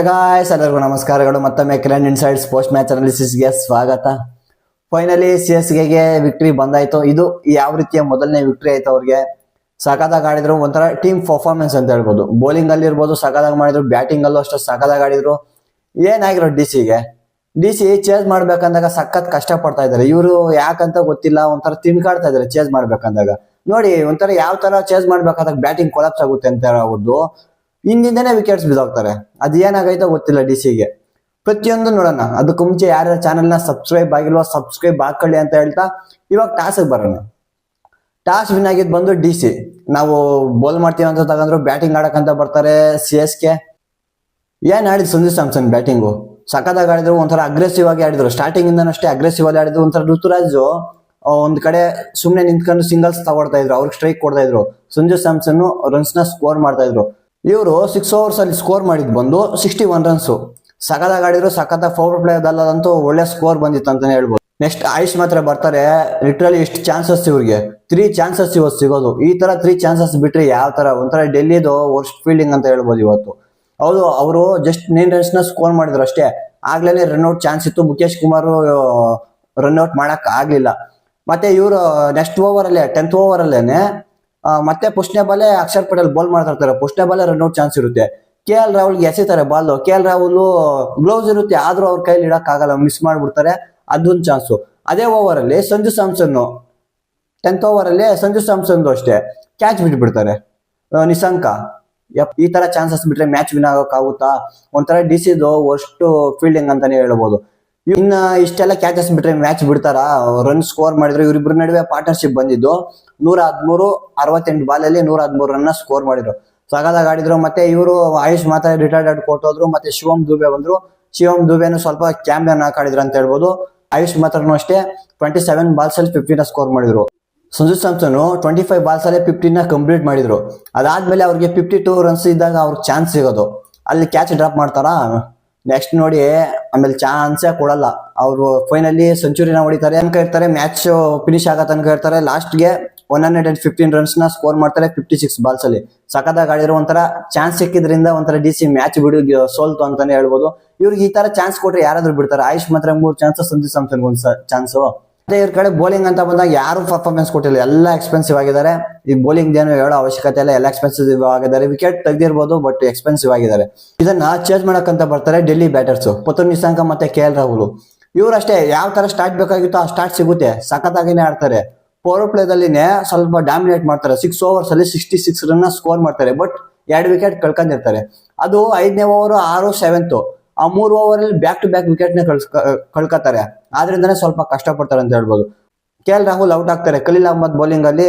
Guys ಎಲ್ಲರಿಗೂ ನಮಸ್ಕಾರಗಳು. ಮತ್ತೊಮ್ಮೆ ಕ್ರೇನ್ ಇನ್ಸೈಡ್ಸ್ ಪೋಸ್ಟ್ ಮ್ಯಾಚ್ ಅನಾಲಿಸಿಸ್ಗೆ ಸ್ವಾಗತ. ಫೈನಲಿ CSKಗೆ ವಿಕ್ಟರಿ ಬಂದಾಯ್ತು. ಇದು ಯಾವ ರೀತಿಯ ಮೊದಲನೇ ವಿಕ್ಟರಿ ಆಯ್ತು ಅವ್ರಿಗೆ. ಸಖತ್ತಾಗಿ ಆಡಿದ್ರು, ಒಂಥರ ಟೀಮ್ ಪರ್ಫಾರ್ಮೆನ್ಸ್ ಅಂತ ಹೇಳ್ಬೋದು. ಬೌಲಿಂಗ್ ಅಲ್ಲಿ ಇರ್ಬೋದು ಸಖತ್ತಾಗಿ ಮಾಡಿದ್ರು, ಬ್ಯಾಟಿಂಗ್ ಅಲ್ಲೂ ಅಷ್ಟು ಸಖತ್ತಾಗಿ ಆಡಿದ್ರು. ಏನಾಗಿರೋ ಡಿ ಸಿ ಚೇಸ್ ಮಾಡ್ಬೇಕಂದಾಗ ಸಖತ್ ಕಷ್ಟ ಪಡ್ತಾ ಇದಾರೆ ಇವರು, ಯಾಕಂತ ಗೊತ್ತಿಲ್ಲ. ಒಂಥರ ತಿನ್ಕಾಡ್ತಾ ಇದಾರೆ ಚೇಸ್ ಮಾಡ್ಬೇಕಂದಾಗ. ನೋಡಿ ಒಂಥರ ಯಾವ ತರ ಚೇಸ್ ಮಾಡ್ಬೇಕಾದಾಗ ಬ್ಯಾಟಿಂಗ್ ಕೊಲಾಪ್ಸ್ ಆಗುತ್ತೆ ಅಂತ ಅವ್ರದ್ದು. ಹಿಂದಿಂದನೇ ವಿಕೆಟ್ಸ್ ಬಿದ್ದೋಗ್ತಾರೆ. ಅದು ಏನಾಗೈತೋ ಗೊತ್ತಿಲ್ಲ ಗೆ. ಪ್ರತಿಯೊಂದು ನೋಡೋಣ. ಅದಕ್ಕೆ ಮುಂಚೆ ಯಾರ್ಯಾರ ಚಾನಲ್ ನ ಸಬ್ಸ್ಕ್ರೈಬ್ ಆಗಿಲ್ವೋ ಸಬ್ಸ್ಕ್ರೈಬ್ ಹಾಕೊಳ್ಳಿ ಅಂತ ಹೇಳ್ತಾ ಇವಾಗ ಟಾಸ್ಗೆ ಬರೋಣ. ಟಾಸ್ ವಿನ್ ಆಗಿದ್ ಬಂದು DC. ನಾವು ಬೌಲ್ ಮಾಡ್ತೀವಿ ಅಂತ ತಗೊಂಡ್ರು, ಬ್ಯಾಟಿಂಗ್ ಆಡಕ್ಕಂತ ಬರ್ತಾರೆ CSK. ಏನ್ ಆಡಿದ್ ಸಂಜು ಸ್ಯಾಮ್ಸನ್ ಬ್ಯಾಟಿಂಗು ಸಖತ್ತಾಗಿ ಆಡಿದ್ರು, ಒಂಥರ ಅಗ್ರೆಸಿವ್ ಆಗಿ ಆಡಿದ್ರು. ಸ್ಟಾರ್ಟಿಂಗ್ ಇಂದ ಅಷ್ಟೇ ಅಗ್ರೆಸಿವ್ ಆಗಿ ಆಡಿದ್ರು. ಒಂಥರ ಋತುರಾಜ್ ಒಂದ್ ಕಡೆ ಸುಮ್ನೆ ನಿಂತ್ಕೊಂಡು ಸಿಂಗಲ್ಸ್ ತಗೊಳ್ತಾ ಇದ್ರು, ಅವ್ರಿಗೆ ಸ್ಟ್ರೈಕ್ ಕೊಡ್ತಾ ಇದ್ರು. ಸಂಜು ಸ್ಯಾಮ್ಸನ್ ರನ್ಸ್ ನ ಸ್ಕೋರ್ ಮಾಡ್ತಾ ಇದ್ರು. ಇವರು 6 overs ಅಲ್ಲಿ ಸ್ಕೋರ್ ಮಾಡಿದ್ ಬಂದು 61 runs. ಸಖತ್ತಾಗಿ ಆಡಿದ್ರು. ಸಖತ್ತ ಪವರ್ ಪ್ಲೇ ಅಲ್ಲದಂತೂ ಒಳ್ಳೆ ಸ್ಕೋರ್ ಬಂದಿತ್ತು ಅಂತಾನೆ ಹೇಳ್ಬೋದು. ನೆಕ್ಸ್ಟ್ ಆಯುಷ್ ಮಾತ್ರ ಬರ್ತಾರೆ. ಲಿಟ್ರಲಿ ಎಷ್ಟು ಚಾನ್ಸಸ್ ಇವ್ರಿಗೆ, 3 chances ಇವತ್ತು ಸಿಗೋದು. ಈ ತರ 3 chances ಬಿಟ್ರೆ ಯಾವ ತರ, ಒಂಥರ ಡೆಲ್ಲಿದು ವರ್ಸ್ಟ್ ಫೀಲ್ಡಿಂಗ್ ಅಂತ ಹೇಳ್ಬೋದು ಇವತ್ತು. ಹೌದು, ಅವರು ಜಸ್ಟ್ 9 runs ನ ಸ್ಕೋರ್ ಮಾಡಿದ್ರು ಅಷ್ಟೇ. ಆಗ್ಲೇನೆ ರನ್ಔಟ್ ಚಾನ್ಸ್ ಇತ್ತು. ಮುಖೇಶ್ ಕುಮಾರ್ ರನ್ಔಟ್ ಮಾಡಕ್ ಆಗ್ಲಿಲ್ಲ. ಮತ್ತೆ ಇವರು ನೆಕ್ಸ್ಟ್ ಓವರ್ ಅಲ್ಲೇ 10th over ಅಲ್ಲೇನೆ ಮತ್ತೆ ಪುಷ್ನೆ ಬಾಲೆ ಅಕ್ಷರ್ ಪಟೇಲ್ ಬೌಲ್ ಮಾಡ್ತಾ ಇರ್ತಾರೆ. ಪುಷ್ನೆ ಬಾಲೆ ರನ್ಔಟ್ ಚಾನ್ಸ್ ಇರುತ್ತೆ. KL ರಾಹುಲ್ಗೆ ಎಸಿತಾರೆ ಬಾಲ್. KL ರಾಹುಲ್ ಗ್ಲೌಸ್ ಇರುತ್ತೆ, ಆದ್ರೂ ಅವ್ರ ಕೈಲಿ ಇಡಕ್ ಆಗಲ್ಲ, ಮಿಸ್ ಮಾಡ್ಬಿಡ್ತಾರೆ. ಅದೊಂದು ಚಾನ್ಸು. ಅದೇ ಓವರ್ ಅಲ್ಲಿ ಸಂಜು ಸ್ಯಾಮ್ಸನ್ 10th over ಅಲ್ಲಿ ಸಂಜು ಸ್ಯಾಮ್ಸನ್ ಅಷ್ಟೇ ಕ್ಯಾಚ್ ಬಿಟ್ಬಿಡ್ತಾರೆ ನಿಶಾಂಕ. ಈ ತರ ಚಾನ್ಸಸ್ ಬಿಟ್ರೆ ಮ್ಯಾಚ್ ವಿನ್ ಆಗೋಕ್ಕಾಗುತ್ತಾ? ಒಂಥರ DCದು ವರ್ಸ್ಟ್ ಫೀಲ್ಡಿಂಗ್ ಅಂತಾನೆ ಹೇಳ್ಬೋದು. ಇನ್ನ ಇಷ್ಟೆಲ್ಲ ಕ್ಯಾಚಸ್ ಬಿಟ್ರೆ ಮ್ಯಾಚ್ ಬಿಡ್ತಾರ? ರನ್ ಸ್ಕೋರ್ ಮಾಡಿದ್ರು. ಇವರಿಬ್ಬರ ನಡುವೆ ಪಾರ್ಟ್ನರ್ಶಿಪ್ ಬಂದಿದ್ದು 113, 68 ಬಾಲಲ್ಲಿ 113 ರನ್ ಸ್ಕೋರ್ ಮಾಡಿದ್ರು. ಸಗದಾಗ ಆಡಿದ್ರು. ಮತ್ತೆ ಇವರು ಆಯುಷ್ ಮಾತ್ರ ರಿಟೈರ್ಡ್ ಕೊಟ್ಟೋದ್ರು. ಮತ್ತೆ ಶಿವಮ್ ದುಬೆ ಬಂದ್ರು. ಶಿವಮ್ ದುಬೆನು ಸ್ವಲ್ಪ ಕ್ಯಾಮ್ಪಿಯನ್ ಆಡಿದ್ರು ಅಂತ ಹೇಳ್ಬೋದು. ಆಯುಷ್ ಮಾತ್ರನು ಅಷ್ಟೇ 27 balls ಅಲ್ಲಿ 15 ಸ್ಕೋರ್ ಮಾಡಿದ್ರು. ಸಂಜು ಸ್ಯಾಮ್ಸನ್ 25 balls ಅಲ್ಲಿ 15 ಕಂಪ್ಲೀಟ್ ಮಾಡಿದ್ರು. ಅದಾದ್ಮೇಲೆ ಅವ್ರಿಗೆ 52 runs ಇದ್ದಾಗ ಅವ್ರಿಗೆ ಚಾನ್ಸ್ ಸಿಗೋದು. ಅಲ್ಲಿ ಕ್ಯಾಚ್ ಡ್ರಾಪ್ ಮಾಡ್ತಾರಾ? ನೆಕ್ಸ್ಟ್ ನೋಡಿ ಆಮೇಲೆ ಚಾನ್ಸೇ ಕೊಡಲ್ಲ. ಅವರು ಫೈನಲಿ ಸೆಂಚುರಿನ ಹೊಡಿತಾರೆ ಅನ್ಕ ಇರ್ತಾರೆ. ಮ್ಯಾಚ್ ಫಿನಿಶ್ ಆಗತ್ತ ಅನ್ಕ ಇರ್ತಾರೆ. ಲಾಸ್ಟ್ಗೆ 115 runs ನ ಸ್ಕೋರ್ ಮಾಡ್ತಾರೆ 56 balls ಅಲ್ಲಿ. ಸಖತ್ತಾಗಿ ಆಡಿದ್ರು. ಒಂಥರ ಚಾನ್ಸ್ ಸಿಕ್ಕಿದ್ರಿಂದ ಒಂಥರ DC ಮ್ಯಾಚ್ ಬಿಡು ಸೋಲ್ತು ಅಂತಾನೆ ಹೇಳ್ಬೋದು. ಇವ್ರಿಗೆ ಈ ತರ ಚಾನ್ಸ್ ಕೊಟ್ರೆ ಯಾರಾದ್ರೂ ಬಿಡ್ತಾರೆ? ಆಯುಷ್ ಮಾತ್ರ 3 chances, ಸಂಜು ಸ್ಯಾಮ್ಸನ್ 1 ಚಾನ್ಸ್. ಮತ್ತೆ ಇವ್ರ ಕಡೆ ಬೌಲಿಂಗ್ ಅಂತ ಬಂದಾಗ ಯಾರು ಪರ್ಫಾರ್ಮೆನ್ಸ್ ಕೊಟ್ಟಿಲ್ಲ. ಎಲ್ಲ ಎಕ್ಸ್ಪೆನ್ಸಿವ್ ಆಗಿದ್ದಾರೆ. ಈ ಬೌಲಿಂಗ್ ಏನು ಹೇಳೋ ಅವಶ್ಯಕತೆ ಇಲ್ಲ, ಎಲ್ಲ ಎಕ್ಸ್ಪೆನ್ಸಿವ್ ಆಗಿದ್ದಾರೆ. ವಿಕೆಟ್ ತೆಗ್ದಿರ್ಬೋದು, ಬಟ್ ಎಕ್ಸ್ಪೆನ್ಸಿವ್ ಆಗಿದ್ದಾರೆ. ಇದನ್ನ ಚೇಂಜ್ ಮಾಡಕ್ಕಂತ ಬರ್ತಾರೆ ಡೆಲ್ಲಿ ಬ್ಯಾಟರ್ಸ್ ಪತನ್ ನಿಶಾಂಕ ಮತ್ತೆ KL ರಾಹುಲ್. ಇವ್ರು ಅಷ್ಟೇ ಯಾವ ತರ ಸ್ಟಾರ್ಟ್ ಬೇಕಾಗಿತ್ತು ಆ ಸ್ಟಾರ್ಟ್ ಸಿಗುತ್ತೆ. ಸಖತ್ತಾಗಿನೇ ಆಡ್ತಾರೆ. ಪವರ್ ಪ್ಲೇದಲ್ಲಿನೇ ಸ್ವಲ್ಪ ಡಾಮಿನೇಟ್ ಮಾಡ್ತಾರೆ. 6 overs ಅಲ್ಲಿ 66 run ಸ್ಕೋರ್ ಮಾಡ್ತಾರೆ. ಬಟ್ 2 ವಿಕೆಟ್ ಕಳ್ಕೊಂಡಿರ್ತಾರೆ. ಅದು 5ನೇ over 6, 7th ಆ 3 over ಅಲ್ಲಿ ಬ್ಯಾಕ್ ಟು ಬ್ಯಾಕ್ ವಿಕೆಟ್ ನ ಕಳ್ಕೊತಾರೆ. ಆದ್ರಿಂದನೇ ಸ್ವಲ್ಪ ಕಷ್ಟ ಪಡ್ತಾರೆ ಅಂತ ಹೇಳ್ಬೋದು. KL ರಾಹುಲ್ ಔಟ್ ಆಗ್ತಾರೆ. ಖಲೀಲ್ ಅಹ್ಮದ್ ಬೌಲಿಂಗ್ ಅಲ್ಲಿ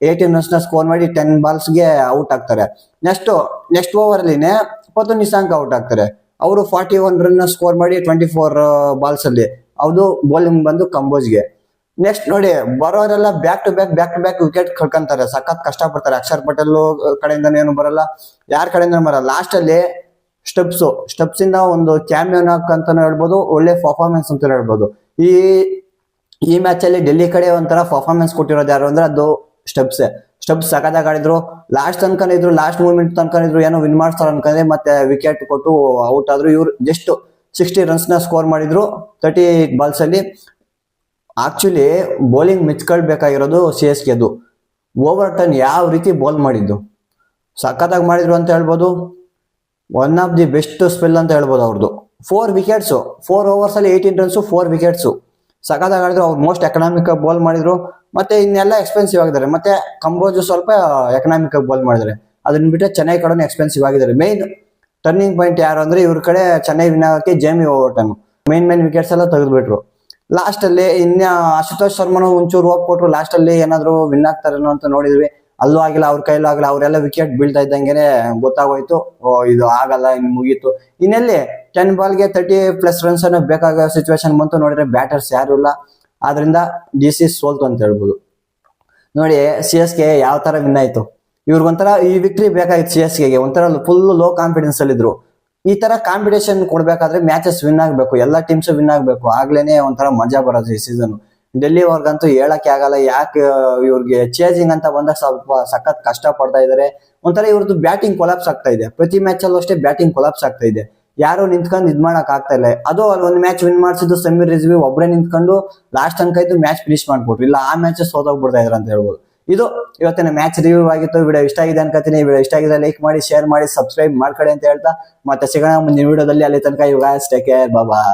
18 runs ನ ಸ್ಕೋರ್ ಮಾಡಿ 10 balls ಗೆ ಔಟ್ ಆಗ್ತಾರೆ. ನೆಕ್ಸ್ಟ್ ಓವರ್ ಅಲ್ಲಿನೇ ಪತನ್ ನಿಶಾಂಕ್ ಔಟ್ ಆಗ್ತಾರೆ. ಅವರು 41 run ಸ್ಕೋರ್ ಮಾಡಿ 24 balls ಅಲ್ಲಿ. ಅದು ಬೌಲಿಂಗ್ ಬಂದು ಕಂಬೋಜ್ಗೆ. ನೆಕ್ಸ್ಟ್ ನೋಡಿ ಬರೋರೆಲ್ಲ ಬ್ಯಾಕ್ ಟು ಬ್ಯಾಕ್ ವಿಕೆಟ್ ಕಳ್ಕೊಂತಾರೆ. ಸಖತ್ ಕಷ್ಟ ಪಡ್ತಾರೆ. ಅಕ್ಷರ್ ಪಟೇಲ್ ಕಡೆಯಿಂದ ಏನು ಬರಲ್ಲ, ಯಾರ ಕಡೆಯಿಂದ ಬರಲ್ಲ. ಲಾಸ್ಟ್ ಅಲ್ಲಿ ಸ್ಟೆಪ್ಸ್ ಇಂದ ಒಂದು ಕ್ಯಾಮಿಯನ್ ಅಂತಾನೆ ಹೇಳ್ಬೋದು. ಒಳ್ಳೆ ಪರ್ಫಾರ್ಮೆನ್ಸ್ ಅಂತ ಹೇಳ್ಬೋದು. ಈ ಮ್ಯಾಚ್ ಅಲ್ಲಿ ಡೆಲ್ಲಿ ಕಡೆ ಒಂಥರ ಪರ್ಫಾರ್ಮೆನ್ಸ್ ಕೊಟ್ಟಿರೋದು ಯಾರು ಅಂದ್ರೆ ಅದು ಸ್ಟೆಪ್ಸ್ ಸಖತ್ತಾಗಿ ಆಡಿದ್ರು. ಲಾಸ್ಟ್ ಅನ್ಕೊಂಡಿದ್ರು, ಲಾಸ್ಟ್ ಮೂಮೆಂಟ್ ಅನ್ಕೊಂಡಿದ್ರು ಏನೋ ವಿನ್ ಮಾಡ್ತಾರೆ ಅನ್ಕೊಂಡ್ರೆ, ಮತ್ತೆ ವಿಕೆಟ್ ಕೊಟ್ಟು ಔಟ್ ಆದ್ರು. ಇವ್ರು ಜಸ್ಟ್ 60 runs ನ ಸ್ಕೋರ್ ಮಾಡಿದ್ರು 38 balls ಅಲ್ಲಿ. ಆಕ್ಚುಲಿ ಬೌಲಿಂಗ್ ಮೆಚ್ಕೊಳ್ಬೇಕಾಗಿರೋದು CSK. ಅದು ಓವರ್ಟನ್ ಯಾವ ರೀತಿ ಬೌಲ್ ಮಾಡಿದ್ದು ಸಖತ್ತಾಗಿ ಮಾಡಿದ್ರು ಅಂತ ಹೇಳ್ಬೋದು. One of the best spell ಅಂತ ಹೇಳ್ಬೋದು ಅವ್ರದ್ದು. 4 wickets, 4 overs ಅಲ್ಲಿ 18 runs, 4 wickets. ಸಖತ್ತಾಗಿ ಆಡಿದ್ರು. ಅವ್ರು ಮೋಸ್ಟ್ ಎಕನಾಮಿಕ್ ಬೌಲ್ ಮಾಡಿದ್ರು. ಮತ್ತೆ ಇನ್ನೆಲ್ಲ ಎಕ್ಸ್ಪೆನ್ಸಿವ್ ಆಗಿದ್ದಾರೆ. ಮತ್ತೆ ಕಂಬೋಜ್ ಸ್ವಲ್ಪ ಎಕನಾಮಿಕ್ ಬೌಲ್ ಮಾಡಿದ್ದಾರೆ. ಅದನ್ನ ಬಿಟ್ಟರೆ ಚೆನ್ನೈ ಕಡೆ ಎಕ್ಸ್ಪೆನ್ಸಿವ್ ಆಗಿದ್ದಾರೆ. ಮೇನ್ ಟರ್ನಿಂಗ್ ಪಾಯಿಂಟ್ ಯಾರು ಅಂದ್ರೆ ಇವ್ರ ಕಡೆ ಚೆನ್ನೈ ವಿನ್ ಆಗೋಕ್ಕೆ ಜೇಮಿ ಓವರ್ಟನ್ ಮೇನ್ ವಿಕೆಟ್ಸ್ ಎಲ್ಲ ತೆಗೆದ್ಬಿಟ್ರು. ಲಾಸ್ಟ್ ಅಲ್ಲಿ ಇನ್ನ ಅಶುತೋಷ್ ಶರ್ಮನು ಒಂಚೂರು ಹೋಪ್ ಕೊಟ್ರು. ಲಾಸ್ಟ್ ಅಲ್ಲಿ ಏನಾದ್ರು ವಿನ್ ಆಗ್ತಾರೇನೋ ಅಂತ ನೋಡಿದ್ವಿ. ಅಲ್ಲೂ ಆಗಿಲ್ಲ, ಅವ್ರ ಕೈಲೂ ಆಗಿಲ್ಲ. ಅವರೆಲ್ಲ ವಿಕೆಟ್ ಬೀಳ್ತಾ ಇದ್ದಂಗೆನೆ ಗೊತ್ತಾಗೋಯ್ತು, ಇದು ಆಗಲ್ಲ, ಇನ್ ಮುಗೀತು. ಇನ್ನೆಲ್ಲಿ 10 balls 30+ runs ಅನ್ನ ಬೇಕಾಗೋ ಸಿಚುವೇಶನ್ ಬಂತು. ನೋಡಿದ್ರೆ ಬ್ಯಾಟರ್ಸ್ ಯಾರು ಇಲ್ಲ. ಆದ್ರಿಂದ DC ಸೋಲ್ತು ಅಂತ ಹೇಳ್ಬೋದು. ನೋಡಿ CSK ಯಾವ ತರ ವಿನ್ ಆಯ್ತು. ಇವ್ರಿಗೊಂಥರ ಈ ವಿಕ್ಟರಿ ಬೇಕಾಗಿತ್ತು CSKಗೆ. ಒಂಥರ ಫುಲ್ ಲೋ ಕಾನ್ಫಿಡೆನ್ಸ್ ಅಲ್ಲಿ ಇದ್ರು. ಈ ತರ ಕಾಂಪಿಟೇಷನ್ ಕೊಡ್ಬೇಕಾದ್ರೆ ಮ್ಯಾಚಸ್ ವಿನ್ ಆಗ್ಬೇಕು, ಎಲ್ಲಾ ಟೀಮ್ಸ್ ವಿನ್ ಆಗ್ಬೇಕು. ಆಗ್ಲೇನೆ ಒಂಥರ ಮಜಾ ಬರೋದು ಈ ಸೀಸನ್. ಡೆಲ್ಲಿ ಅವ್ರಿಗಂತೂ ಹೇಳಕ್ಕೆ ಆಗಲ್ಲ. ಯಾಕೆ ಇವ್ರಿಗೆ ಚೇಜಿಂಗ್ ಅಂತ ಬಂದಾಗ ಸ್ವಲ್ಪ ಸಖತ್ ಕಷ್ಟ ಪಡ್ತಾ ಇದಾರೆ. ಒಂಥರ ಇವ್ರದ್ದು ಬ್ಯಾಟಿಂಗ್ ಕೊಲಾಪ್ಸ್ ಆಗ್ತಾ ಇದೆ. ಪ್ರತಿ ಮ್ಯಾಚ್ ಅಲ್ಲೂ ಅಷ್ಟೇ ಬ್ಯಾಟಿಂಗ್ ಕೊಲಾಪ್ಸ್ ಆಗ್ತಾ ಇದೆ. ಯಾರು ನಿಂತ್ಕೊಂಡು ಇದ್ ಮಾಡಕ್ ಆಗ್ತಾ ಇಲ್ಲ. ಅದು ಅಲ್ಲಿ ಒಂದು ಮ್ಯಾಚ್ ವಿನ್ ಮಾಡಿಸಿದ್ದು ಸಮೀರ್ ರಿಜ್ವಿ ಒಬ್ಬರೇ ನಿಂತ್ಕೊಂಡು ಲಾಸ್ಟ್ ತನಕ ಇದ್ದು ಮ್ಯಾಚ್ ಫಿನಿಶ್ ಮಾಡ್ಬಿಟ್ರು. ಇಲ್ಲ ಆ ಮ್ಯಾಚ್ ಸೋತೋಗ್ಬಿಡ್ತಾ ಇದ್ರ ಅಂತ ಹೇಳ್ಬೋದು. ಇದು ಇವತ್ತಿನ ಮ್ಯಾಚ್ ರಿವ್ಯೂ ಆಗಿತ್ತು. ವಿಡಿಯೋ ಇಷ್ಟ ಆಗಿದೆ ಅನ್ಕೋತೀನಿ. ವಿಡಿಯೋ ಇಷ್ಟ ಆಗಿದೆ ಲೈಕ್ ಮಾಡಿ, ಶೇರ್ ಮಾಡಿ, ಸಬ್ಸ್ಕ್ರೈಬ್ ಮಾಡ್ಕೊಳ್ಳಿ ಅಂತ ಹೇಳ್ತಾ ಮತ್ತೆ ಸಿಗೋಣ ಮುಂದಿನ ವಿಡಿಯೋದಲ್ಲಿ. ಅಲ್ಲಿ ತನಕ you guys take care, bye by.